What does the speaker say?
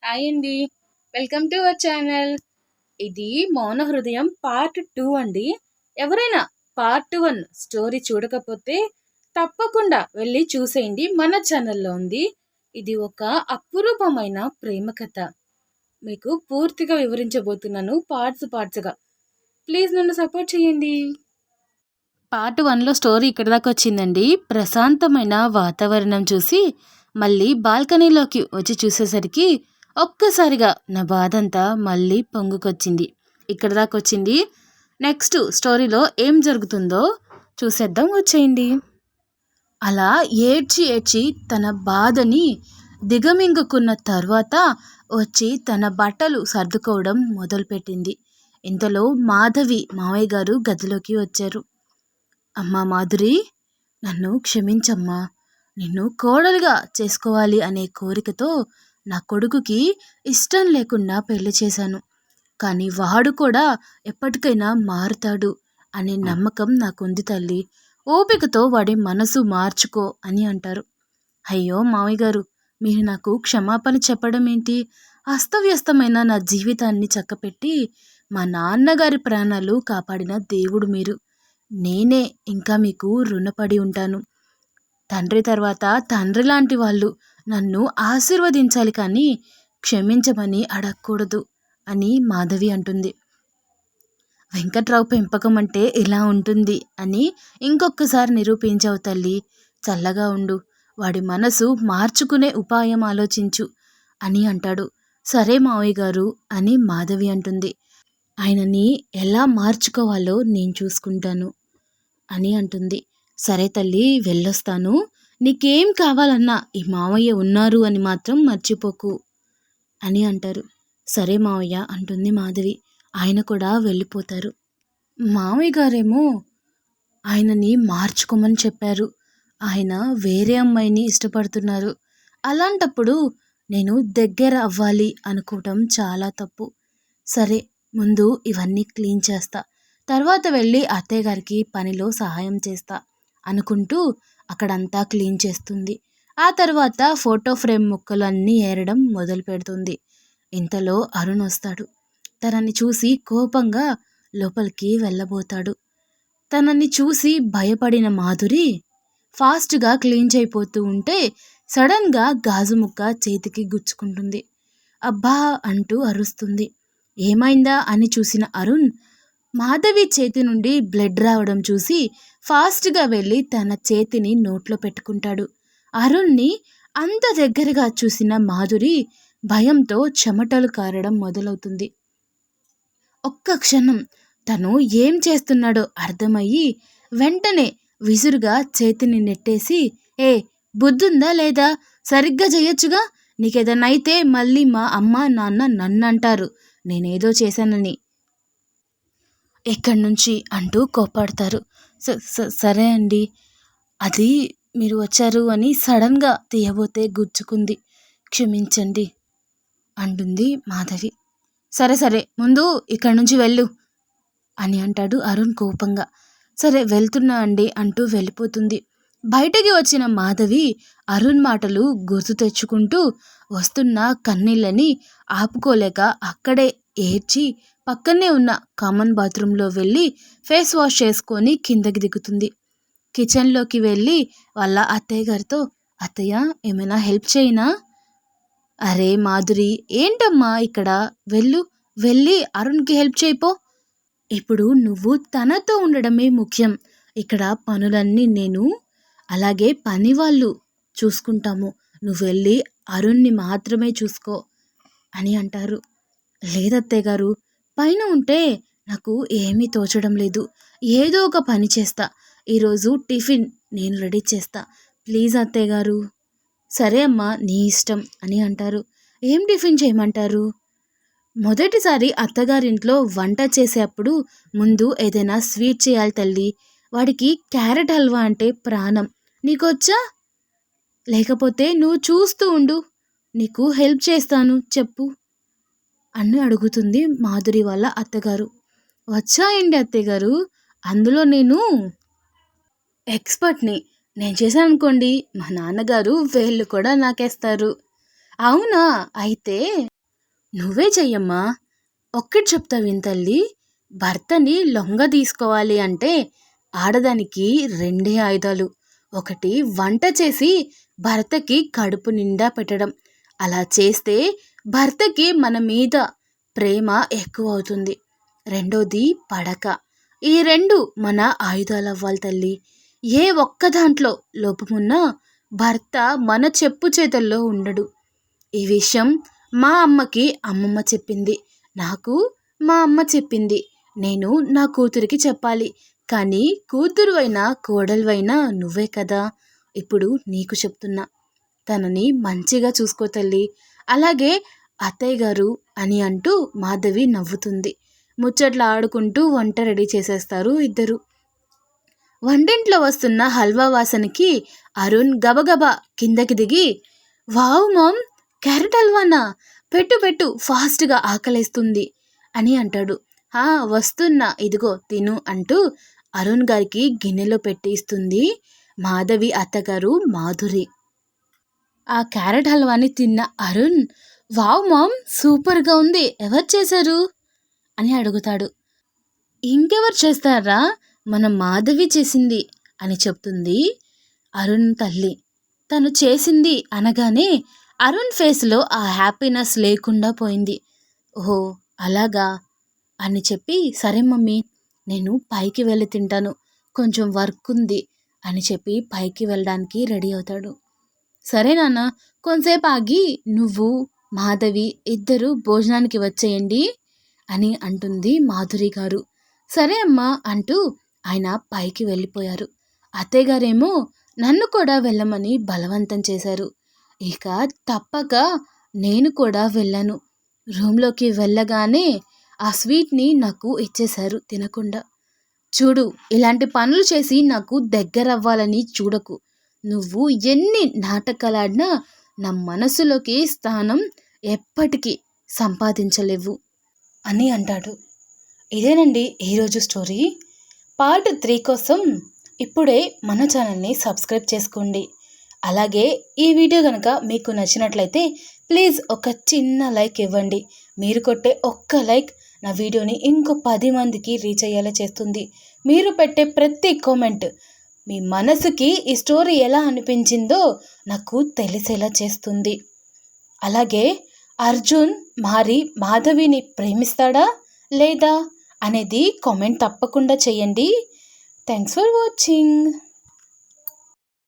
Hi అండి. Welcome to our channel. ఇది మౌన హృదయం పార్ట్ 2 అండి. ఎవరైనా పార్ట్ 1 స్టోరీ చూడకపోతే తప్పకుండా వెళ్ళి చూసేయండి. మన ఛానల్లో ఉంది. ఇది ఒక అపురూపమైన ప్రేమ కథ. మీకు పూర్తిగా వివరించబోతున్నాను పార్ట్స్గా. ప్లీజ్ నన్ను సపోర్ట్ చేయండి. పార్ట్ 1లో స్టోరీ ఇక్కడ దాకా వచ్చిందండి. ప్రశాంతమైన వాతావరణం చూసి మళ్ళీ బాల్కనీలోకి వచ్చి చూసేసరికి ఒక్కసారిగా నా బాధంతా మళ్ళీ పొంగుకొచ్చింది. ఇక్కడ దాకా వచ్చింది. నెక్స్ట్ స్టోరీలో ఏం జరుగుతుందో చూసేద్దాం, వచ్చేయండి. అలా ఏడ్చి ఏడ్చి తన బాధని దిగమింగుకున్న తర్వాత వచ్చి తన బట్టలు సర్దుకోవడం మొదలుపెట్టింది. ఇంతలో మాధవి మావయ్య గారు గదిలోకి వచ్చారు. అమ్మా మాధురి, నన్ను క్షమించమ్మా. నిన్ను కోడలిగా చేసుకోవాలి అనే కోరికతో నా కొడుకుకి ఇష్టం లేకుండా పెళ్లి చేశాను. కానీ వాడు కూడా ఎప్పటికైనా మారుతాడు అనే నమ్మకం నాకుంది తల్లి. ఓపికతో వాడి మనసు మార్చుకో అని అంటారు. అయ్యో మావయ్య గారు, మీరు నాకు క్షమాపణ చెప్పడం ఏంటి? అస్తవ్యస్తమైన నా జీవితాన్ని చక్కపెట్టి మా నాన్నగారి ప్రాణాలు కాపాడిన దేవుడు మీరు. నేనే ఇంకా మీకు రుణపడి ఉంటాను. తండ్రి తర్వాత తండ్రి లాంటి వాళ్ళు నన్ను ఆశీర్వదించాలి కానీ క్షమించమని అడగకూడదు అని మాధవి అంటుంది. వెంకట్రావు పెంపకం అంటే ఇలా ఉంటుంది అని ఇంకొకసారి నిరూపించావు తల్లి. చల్లగా ఉండు. వాడి మనసు మార్చుకునే ఉపాయం ఆలోచించు అని అంటాడు. సరే మావయ్య గారు అని మాధవి అంటుంది. ఆయనని ఎలా మార్చుకోవాలో నేను చూసుకుంటాను అని అంటుంది. సరే తల్లి, వెళ్ళొస్తాను. నీకేం కావాలన్నా ఈ మావయ్య ఉన్నారు అని మాత్రం మర్చిపోకు అని అంటారు. సరే మావయ్య అంటుంది మాధవి. ఆయన కూడా వెళ్ళిపోతారు. మావయ్య గారేమో ఆయనని మార్చుకోమని చెప్పారు. ఆయన వేరే అమ్మాయిని ఇష్టపడుతున్నారు. అలాంటప్పుడు నేను దగ్గర అవ్వాలి అనుకోవటం చాలా తప్పు. సరే, ముందు ఇవన్నీ క్లీన్ చేస్తా, తర్వాత వెళ్ళి అత్తయ్య గారికి పనిలో సహాయం చేస్తా అనుకుంటూ అక్కడంతా క్లీన్ చేస్తుంది. ఆ తర్వాత ఫోటో ఫ్రేమ్ ముక్కలన్నీ ఏరడం మొదలు పెడుతుంది. ఇంతలో అరుణ్ వస్తాడు. తనని చూసి కోపంగా లోపలికి వెళ్ళబోతాడు. తనని చూసి భయపడిన మాధురి ఫాస్ట్గా క్లీన్ చేయబోతూ ఉంటే సడన్గా గాజు ముక్క చేతికి గుచ్చుకుంటుంది. అబ్బా అంటూ అరుస్తుంది. ఏమైందా అని చూసిన అరుణ్ మాధవి చేతి నుండి బ్లడ్ రావడం చూసి ఫాస్ట్గా వెళ్ళి తన చేతిని నోట్లో పెట్టుకుంటాడు. అరుణ్ని అంత దగ్గరగా చూసిన మాధురి భయంతో చెమటలు కారడం మొదలవుతుంది. ఒక్క క్షణం తను ఏం చేస్తున్నాడో అర్థమయ్యి వెంటనే విసురుగా చేతిని నెట్టేసి, ఏ బుద్ధుందా లేదా? సరిగ్గా చేయొచ్చుగా. నీకేదన్నా అయితే మళ్ళీ మా అమ్మ నాన్న నన్నంటారు నేనేదో చేశానని. ఎక్కడి నుంచి అంటూ కోపాడతారు. సరే అండి, అది మీరు వచ్చారు అని సడన్గా తీయబోతే గుచ్చుకుంది, క్షమించండి అంటుంది మాధవి. సరే సరే, ముందు ఇక్కడి నుంచి వెళ్ళు అని అంటాడు అరుణ్ కోపంగా. సరే వెళ్తున్నా అండి అంటూ వెళ్ళిపోతుంది. బయటకి వచ్చిన మాధవి అరుణ్ మాటలు గుర్తు తెచ్చుకుంటూ వస్తున్న కన్నీళ్ళని ఆపుకోలేక అక్కడే ఏడ్చి పక్కనే ఉన్న కామన్ బాత్రూంలో వెళ్ళి ఫేస్ వాష్ చేసుకొని కిందకి దిగుతుంది. కిచెన్లోకి వెళ్ళి వాళ్ళ అత్తయ్య గారితో, అత్తయ్య ఏమైనా హెల్ప్ చేయనా? అరే మాధురి, ఏంటమ్మా ఇక్కడ? వెళ్ళి అరుణ్కి హెల్ప్ చేయిపో. ఇప్పుడు నువ్వు తనతో ఉండడమే ముఖ్యం. ఇక్కడ పనులన్నీ నేను అలాగే పని వాళ్ళు చూసుకుంటాము. నువ్వు వెళ్ళి అరుణ్ని మాత్రమే చూసుకో అని అంటారు. లేదత్తయ్య గారు, పైన ఉంటే నాకు ఏమీ తోచడం లేదు. ఏదో ఒక పని చేస్తా. ఈరోజు టిఫిన్ నేను రెడీ చేస్తా. ప్లీజ్ అత్తయ్య గారు. సరే అమ్మా, నీ ఇష్టం అని అంటారు. ఏం టిఫిన్ చేయమంటారు? మొదటిసారి అత్తగారింట్లో వంట చేసేటప్పుడు ముందు ఏదైనా స్వీట్ చేయాలి తల్లి. వాడికి క్యారెట్ హల్వా అంటే ప్రాణం. నీకొచ్చా? లేకపోతే నువ్వు చూస్తూ ఉండు, నీకు హెల్ప్ చేస్తాను, చెప్పు అని అడుగుతుంది మాధురి వాళ్ళ అత్తగారు. వచ్చాయండి అత్తయ్య గారు, అందులో నేను ఎక్స్పర్ట్ని. నేను చేశాను అనుకోండి, మా నాన్నగారు వేళ్ళు కూడా నాకేస్తారు. అవునా? అయితే నువ్వే చెయ్యమ్మా. ఒక్కటి చెప్తా విను తల్లి. భర్తని లొంగ తీసుకోవాలి అంటే ఆడదానికి రెండే ఆయుధాలు. ఒకటి వంట చేసి భర్తకి కడుపు నిండా పెట్టడం. అలా చేస్తే భర్తకి మన మీద ప్రేమ ఎక్కువ అవుతుంది. రెండోది పడక. ఈ రెండు మన ఆయుధాలు అవ్వాలి తల్లి. ఏ ఒక్క దాంట్లో లోపమున్నా భర్త మన చెప్పు చేతుల్లో ఉండడు. ఈ విషయం మా అమ్మకి అమ్మమ్మ చెప్పింది. నాకు మా అమ్మ చెప్పింది. నేను నా కూతురికి చెప్పాలి. కానీ కూతురు అయినా కోడలువైనా నువ్వే కదా. ఇప్పుడు నీకు చెప్తున్నా. తనని మంచిగా చూసుకో తల్లి. అలాగే అత్తయ్య గారు అని అంటూ మాధవి నవ్వుతుంది. ముచ్చట్లు ఆడుకుంటూ వంట రెడీ చేసేస్తారు ఇద్దరు. వంటింట్లో వస్తున్న హల్వా వాసనకి అరుణ్ గబగబా కిందకి దిగి, వావ్ మామ్, క్యారెట్ హల్వానా? పెట్టు పెట్టు, ఫాస్ట్గా ఆకలేస్తుంది అని అంటాడు. వస్తున్నా, ఇదిగో తిను అంటూ అరుణ్ గారికి గిన్నెలో పెట్టి ఇస్తుంది మాధవి అత్తగారు మాధురి. ఆ క్యారెట్ హల్వాని తిన్న అరుణ్, వావ్ మామ్, సూపర్గా ఉంది, ఎవరు చేశారు అని అడుగుతాడు. ఇంకెవరు చేస్తారా, మన మాధవి చేసింది అని చెప్తుంది అరుణ్ తల్లి. తను చేసింది అనగానే అరుణ్ ఫేస్లో ఆ హ్యాపీనెస్ లేకుండా పోయింది. ఓహో అలాగా అని చెప్పి, సరే మమ్మీ, నేను పైకి వెళ్ళి తింటాను, కొంచెం వర్క్ ఉంది అని చెప్పి పైకి వెళ్ళడానికి రెడీ అవుతాడు. సరే నాన్న, కొంతసేపు ఆగి నువ్వు మాధవి ఇద్దరు భోజనానికి వచ్చేయండి అని అంటుంది మాధురి గారు. సరే అమ్మా అంటూ ఆయన పైకి వెళ్ళిపోయారు. అత్తయ్య గారేమో నన్ను కూడా వెళ్ళమని బలవంతం చేశారు. ఇక తప్పక నేను కూడా వెళ్ళాను. రూమ్లోకి వెళ్ళగానే ఆ స్వీట్ని నాకు ఇచ్చేశారు తినకుండా. చూడు, ఇలాంటి పనులు చేసి నాకు దగ్గరవ్వాలని చూడకు. నువ్వు ఎన్ని నాటకాలాడినా నా మనసులోకి స్థానం ఎప్పటికీ సంపాదించలేవు అని అంటాడు. ఇదేనండి ఈరోజు స్టోరీ. పార్ట్ 3 కోసం ఇప్పుడే మన ఛానల్ని సబ్స్క్రైబ్ చేసుకోండి. అలాగే ఈ వీడియో కనుక మీకు నచ్చినట్లయితే ప్లీజ్ ఒక చిన్న లైక్ ఇవ్వండి. మీరు కొట్టే ఒక్క లైక్ నా వీడియోని ఇంకో 10 మందికి రీచ్ అయ్యేలా చేస్తుంది. మీరు పెట్టే ప్రతి కామెంట్ మీ మనసుకి ఈ స్టోరీ ఎలా అనిపించిందో నాకు తెలిసేలా చేస్తుంది. అలాగే అర్జున్ మాధవిని ప్రేమిస్తాడా లేదా అనేది కామెంట్ తప్పకుండా చేయండి. Thanks for watching.